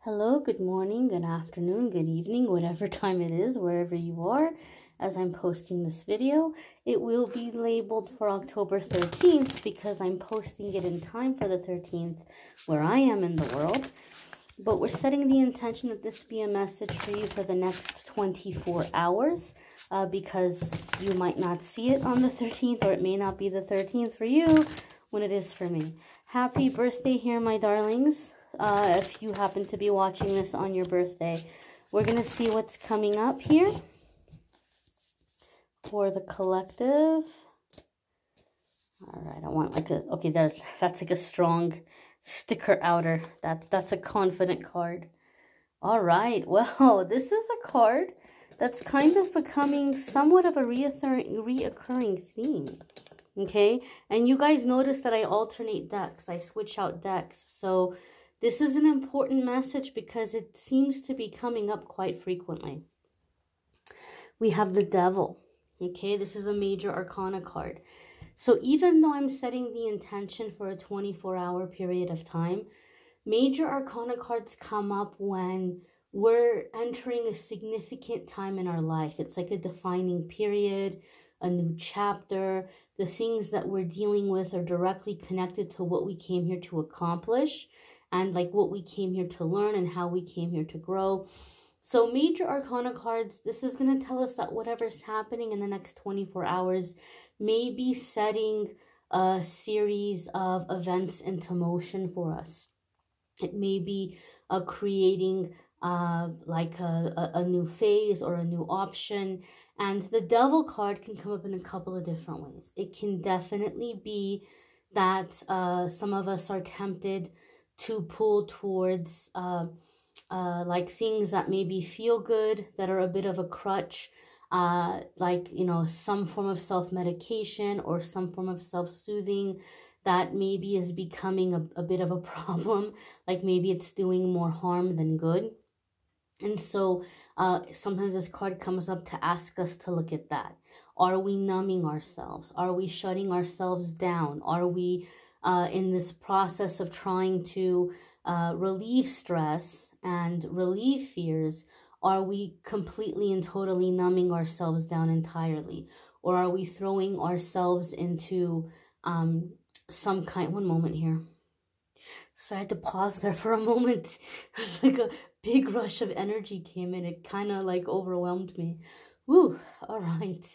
Hello, good morning, good afternoon, good evening, whatever time it is, wherever you are. As I'm posting this video, it will be labeled for October 13th because I'm posting it in time for the 13th where I am in the world. But we're setting the intention that this be a message for you for the next 24 hours because you might not see it on the 13th, or it may not be the 13th for you when it is for me. Happy birthday here, my darlings. If you happen to be watching this on your birthday, we're going to see what's coming up here for the collective. All right, I want like a, okay, that's like a strong sticker outer. That's a confident card. All right, well, this is a card that's kind of becoming somewhat of a reoccurring theme. Okay, and you guys notice that I alternate decks. I switch out decks. So this is an important message because it seems to be coming up quite frequently. We have the Devil. Okay, this is a major arcana card. So even though I'm setting the intention for a 24-hour period of time, major arcana cards come up when we're entering a significant time in our life. It's like a defining period, a new chapter. The things that we're dealing with are directly connected to what we came here to accomplish, and like what we came here to learn and how we came here to grow. So major arcana cards, this is going to tell us that whatever's happening in the next 24 hours may be setting a series of events into motion for us. It may be creating like a new phase or a new option. And the Devil card can come up in a couple of different ways. It can definitely be that some of us are tempted to pull towards like things that maybe feel good, that are a bit of a crutch, like, you know, some form of self-medication or some form of self-soothing that maybe is becoming a bit of a problem, like maybe it's doing more harm than good. And so sometimes this card comes up to ask us to look at that. Are we numbing ourselves? Are we shutting ourselves down? Are we in this process of trying to relieve stress and relieve fears? Are we completely and totally numbing ourselves down entirely? Or are we throwing ourselves into some kind... One moment here. So I had to pause there for a moment. It's like a big rush of energy came in. It kind of like overwhelmed me. Woo, all right.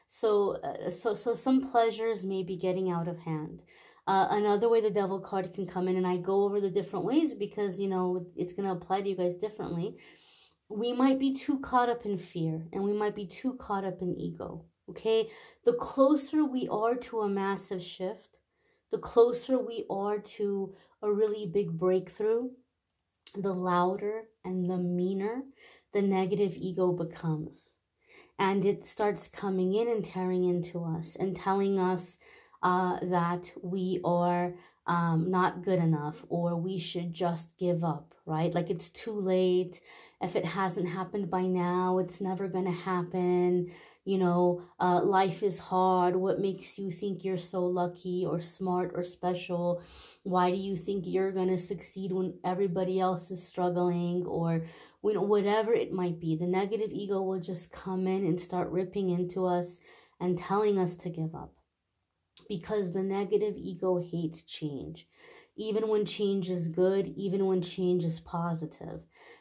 So some pleasures may be getting out of hand. Another way the Devil card can come in, and I go over the different ways because, you know, it's going to apply to you guys differently. We might be too caught up in fear, and we might be too caught up in ego, okay? The closer we are to a massive shift, the closer we are to a really big breakthrough, the louder and the meaner the negative ego becomes. And it starts coming in and tearing into us and telling us that we are not good enough, or we should just give up, right? Like it's too late. If it hasn't happened by now, it's never going to happen. You know, life is hard. What makes you think you're so lucky or smart or special? Why do you think you're going to succeed when everybody else is struggling? Or, you know, whatever it might be, the negative ego will just come in and start ripping into us and telling us to give up. Because the negative ego hates change, even when change is good, even when change is positive.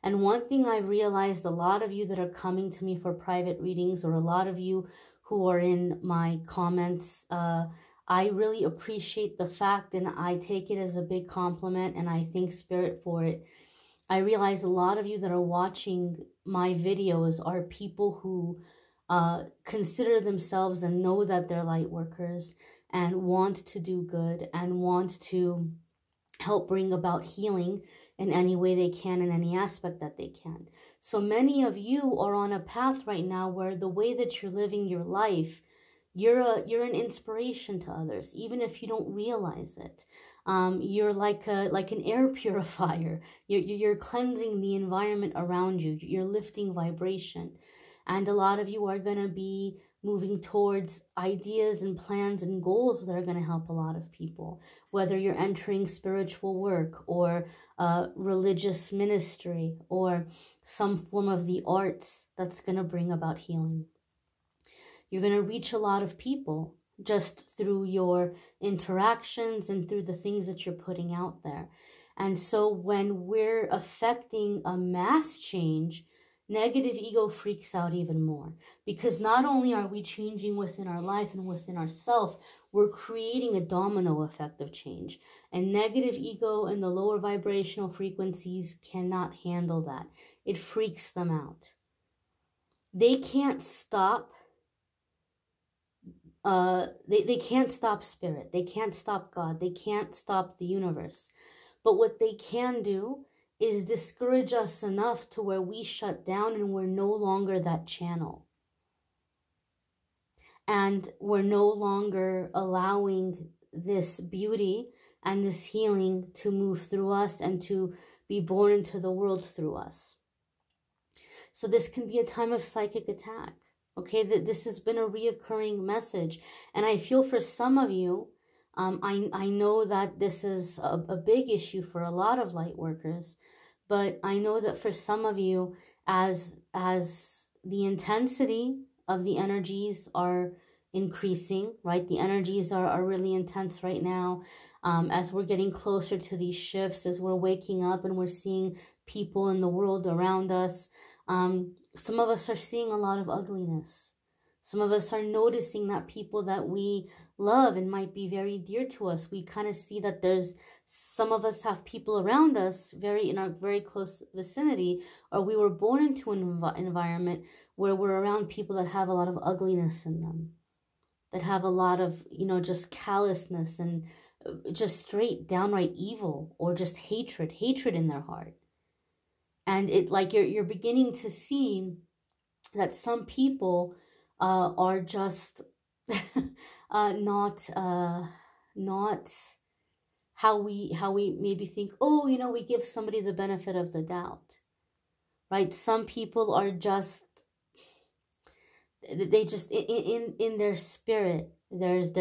And one thing I've realized, a lot of you that are coming to me for private readings, or a lot of you who are in my comments, I really appreciate the fact, and I take it as a big compliment, and I thank Spirit for it. I realize a lot of you that are watching my videos are people who consider themselves and know that they're light workers and want to do good and want to help bring about healing in any way they can, in any aspect that they can. So many of you are on a path right now where the way that you're living your life, you're an inspiration to others, even if you don't realize it. You're like an air purifier. You're cleansing the environment around you. You're lifting vibration. And a lot of you are going to be moving towards ideas and plans and goals that are going to help a lot of people, whether you're entering spiritual work or religious ministry or some form of the arts that's going to bring about healing. You're going to reach a lot of people just through your interactions and through the things that you're putting out there. And so when we're affecting a mass change, negative ego freaks out even more, because not only are we changing within our life and within ourselves, we're creating a domino effect of change. And negative ego and the lower vibrational frequencies cannot handle that. It freaks them out. They can't stop. They can't stop spirit. They can't stop God. They can't stop the universe. But what they can do is discourage us enough to where we shut down and we're no longer that channel. And we're no longer allowing this beauty and this healing to move through us and to be born into the world through us. So this can be a time of psychic attack. Okay, that this has been a reoccurring message. And I feel for some of you, I know that this is a big issue for a lot of light workers, but I know that for some of you, as the intensity of the energies are increasing, right? The energies are really intense right now. As we're getting closer to these shifts, as we're waking up and we're seeing people in the world around us, some of us are seeing a lot of ugliness. Some of us are noticing that people that we love and might be very dear to us, we kind of see that there's some of us have people around us in our very close vicinity, or we were born into an environment where we're around people that have a lot of ugliness in them, that have a lot of, just callousness and just straight downright evil or just hatred in their heart. And it like you're beginning to see that some people are just not how we maybe think, oh, we give somebody the benefit of the doubt, right? Some people are just, they just in their spirit, there's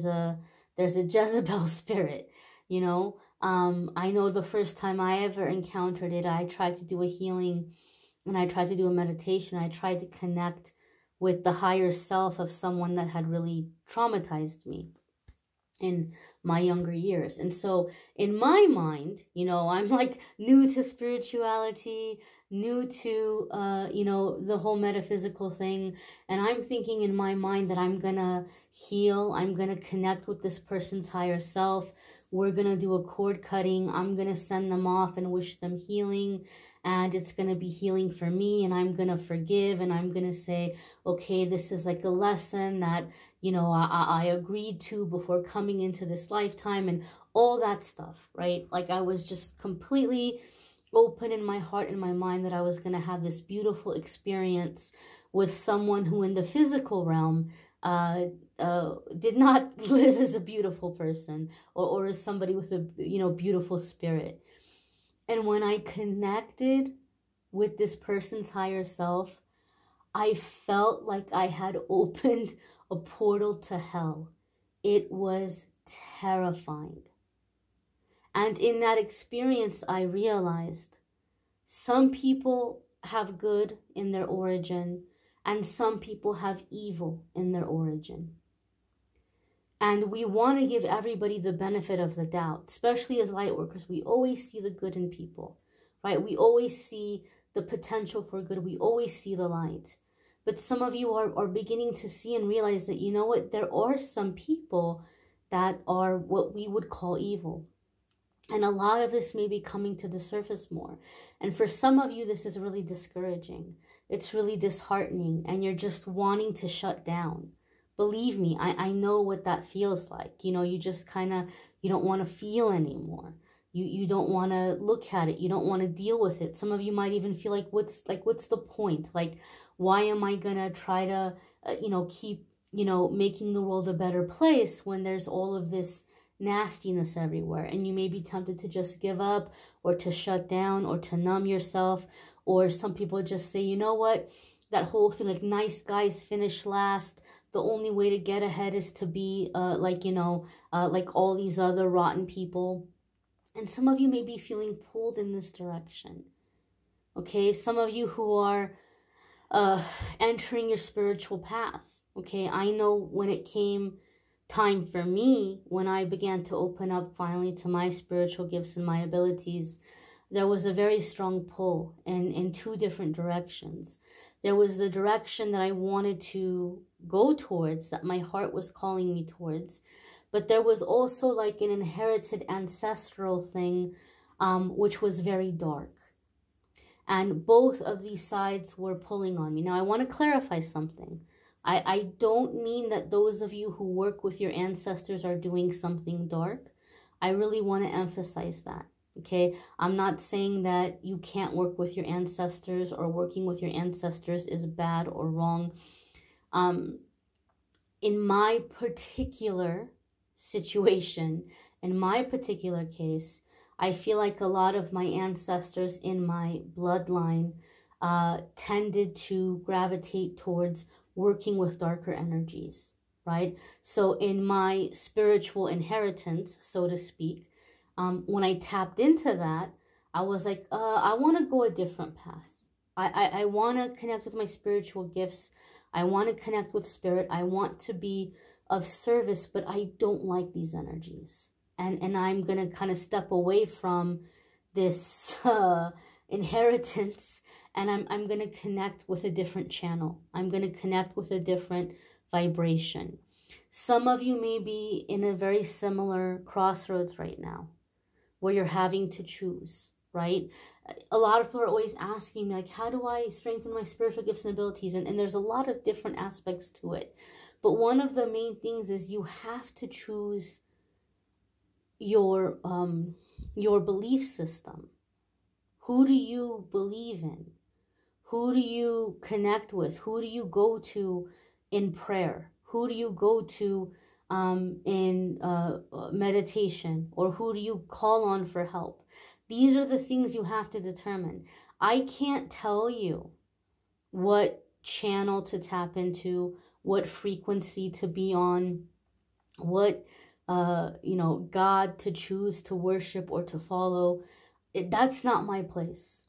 a Jezebel spirit, I know the first time I ever encountered it, I tried to do a healing and I tried to do a meditation. I tried to connect with the higher self of someone that had really traumatized me in my younger years. And so in my mind, I'm like new to spirituality, new to, the whole metaphysical thing. And I'm thinking in my mind that I'm going to heal. I'm going to connect with this person's higher self. We're going to do a cord cutting. I'm going to send them off and wish them healing. And it's going to be healing for me. And I'm going to forgive. And I'm going to say, okay, this is like a lesson that, I agreed to before coming into this lifetime and all that stuff, right? Like I was just completely open in my heart and my mind that I was going to have this beautiful experience with someone who in the physical realm did not live as a beautiful person or as somebody with a, beautiful spirit. And when I connected with this person's higher self, I felt like I had opened a portal to hell. It was terrifying. And in that experience, I realized some people have good in their origin and some people have evil in their origin. And we want to give everybody the benefit of the doubt, especially as light workers. We always see the good in people, right? We always see the potential for good. We always see the light. But some of you are beginning to see and realize that, there are some people that are what we would call evil. And a lot of this may be coming to the surface more. And for some of you, this is really discouraging. It's really disheartening. And you're just wanting to shut down. Believe me, I know what that feels like. You just you don't want to feel anymore. You don't want to look at it. You don't want to deal with it. Some of you might even feel like, what's the point? Like, why am I going to try to, keep, making the world a better place when there's all of this nastiness everywhere? And you may be tempted to just give up or to shut down or to numb yourself. Or some people just say, you know what? that whole thing, like nice guys finish last. The only way to get ahead is to be like, you know, like all these other rotten people. And some of you may be feeling pulled in this direction. Okay, some of you who are entering your spiritual path. Okay, I know when it came time for me, when I began to open up finally to my spiritual gifts and my abilities, there was a very strong pull in two different directions. There was the direction that I wanted to go towards, that my heart was calling me towards. But there was also like an inherited ancestral thing, which was very dark. And both of these sides were pulling on me. Now, I want to clarify something. I don't mean that those of you who work with your ancestors are doing something dark. I really want to emphasize that. Okay, I'm not saying that you can't work with your ancestors or working with your ancestors is bad or wrong. In my particular situation, in my particular case, I feel like a lot of my ancestors in my bloodline tended to gravitate towards working with darker energies, right? So in my spiritual inheritance, so to speak, when I tapped into that, I was like, I want to go a different path. I want to connect with my spiritual gifts. I want to connect with spirit. I want to be of service, but I don't like these energies. And I'm going to kind of step away from this inheritance, and I'm going to connect with a different channel. I'm going to connect with a different vibration. Some of you may be in a very similar crossroads right now, where you're having to choose, right? A lot of people are always asking me, like, how do I strengthen my spiritual gifts and abilities? And there's a lot of different aspects to it. But one of the main things is you have to choose your belief system. Who do you believe in? Who do you connect with? Who do you go to in prayer? Who do you go to in meditation? Or who do you call on for help? These are the things you have to determine. I can't tell you what channel to tap into, what frequency to be on, what God to choose to worship or to follow. That's not my place.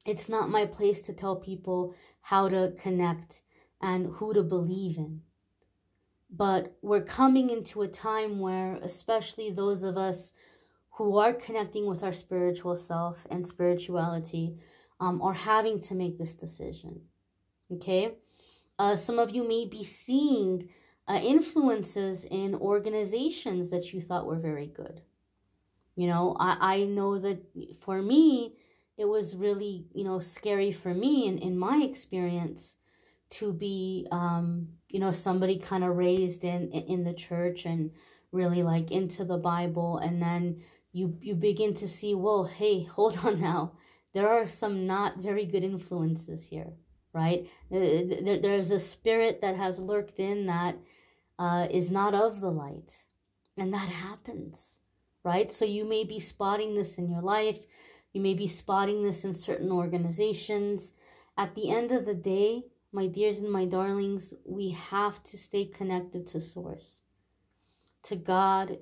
It's not my place to tell people how to connect and who to believe in. But we're coming into a time where, especially those of us who are connecting with our spiritual self and spirituality, are having to make this decision. Okay? Some of you may be seeing influences in organizations that you thought were very good. You know, I know that for me, it was really, scary for me in my experience to be, somebody kind of raised in the church and really like into the Bible. And then you begin to see, well, hey, hold on now. There are some not very good influences here, right? There's a spirit that has lurked in that is not of the light. And that happens, right? So you may be spotting this in your life. You may be spotting this in certain organizations. At the end of the day, my dears and my darlings, we have to stay connected to Source, to God,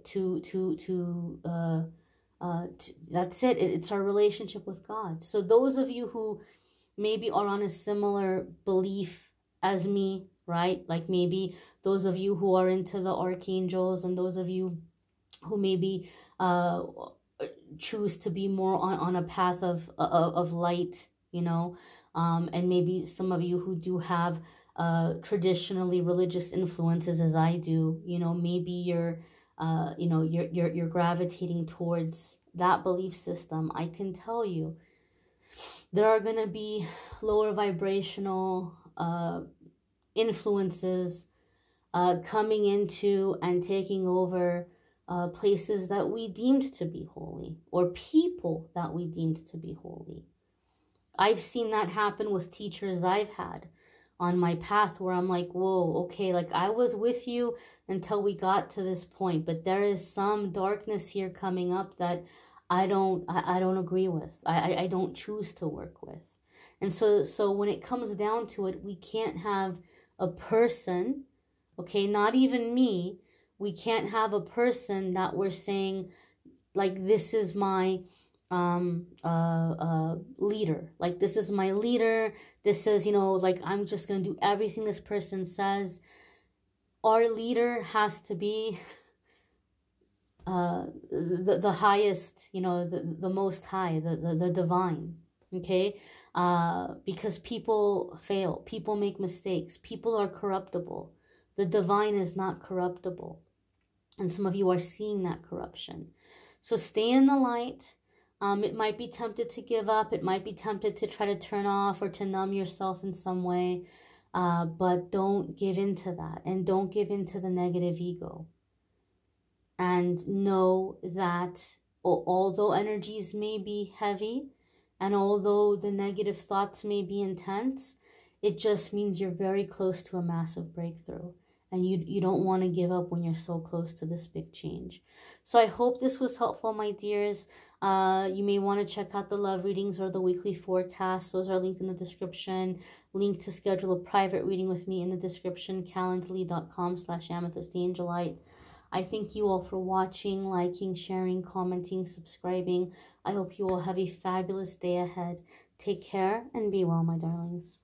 that's it. It's our relationship with God. So those of you who maybe are on a similar belief as me, right? Like maybe those of you who are into the archangels, and those of you who maybe choose to be more on a path of light, and maybe some of you who do have traditionally religious influences as I do, maybe you're gravitating towards that belief system. I can tell you there are going to be lower vibrational influences coming into and taking over places that we deemed to be holy, or people that we deemed to be holy. I've seen that happen with teachers I've had on my path, where I'm like, whoa, okay, like I was with you until we got to this point, but there is some darkness here coming up that I don't agree with. I don't choose to work with. And so when it comes down to it, we can't have a person, okay, not even me, we can't have a person that we're saying, like, this is my leader. Like, this is my leader. This is, you know, like, I'm just going to do everything this person says. Our leader has to be the highest, you know, the most high, the divine, okay? Because people fail, people make mistakes, people are corruptible. The divine is not corruptible, and some of you are seeing that corruption. So stay in the light. It might be tempted to give up, it might be tempted to try to turn off or to numb yourself in some way, but don't give in to that, and don't give in to the negative ego. And know that although energies may be heavy, and although the negative thoughts may be intense, it just means you're very close to a massive breakthrough. And you don't want to give up when you're so close to this big change. So I hope this was helpful, my dears. You may want to check out the love readings or the weekly forecast. Those are linked in the description. Link to schedule a private reading with me in the description, calendly.com/amethystangelite. I thank you all for watching, liking, sharing, commenting, subscribing. I hope you all have a fabulous day ahead. Take care and be well, my darlings.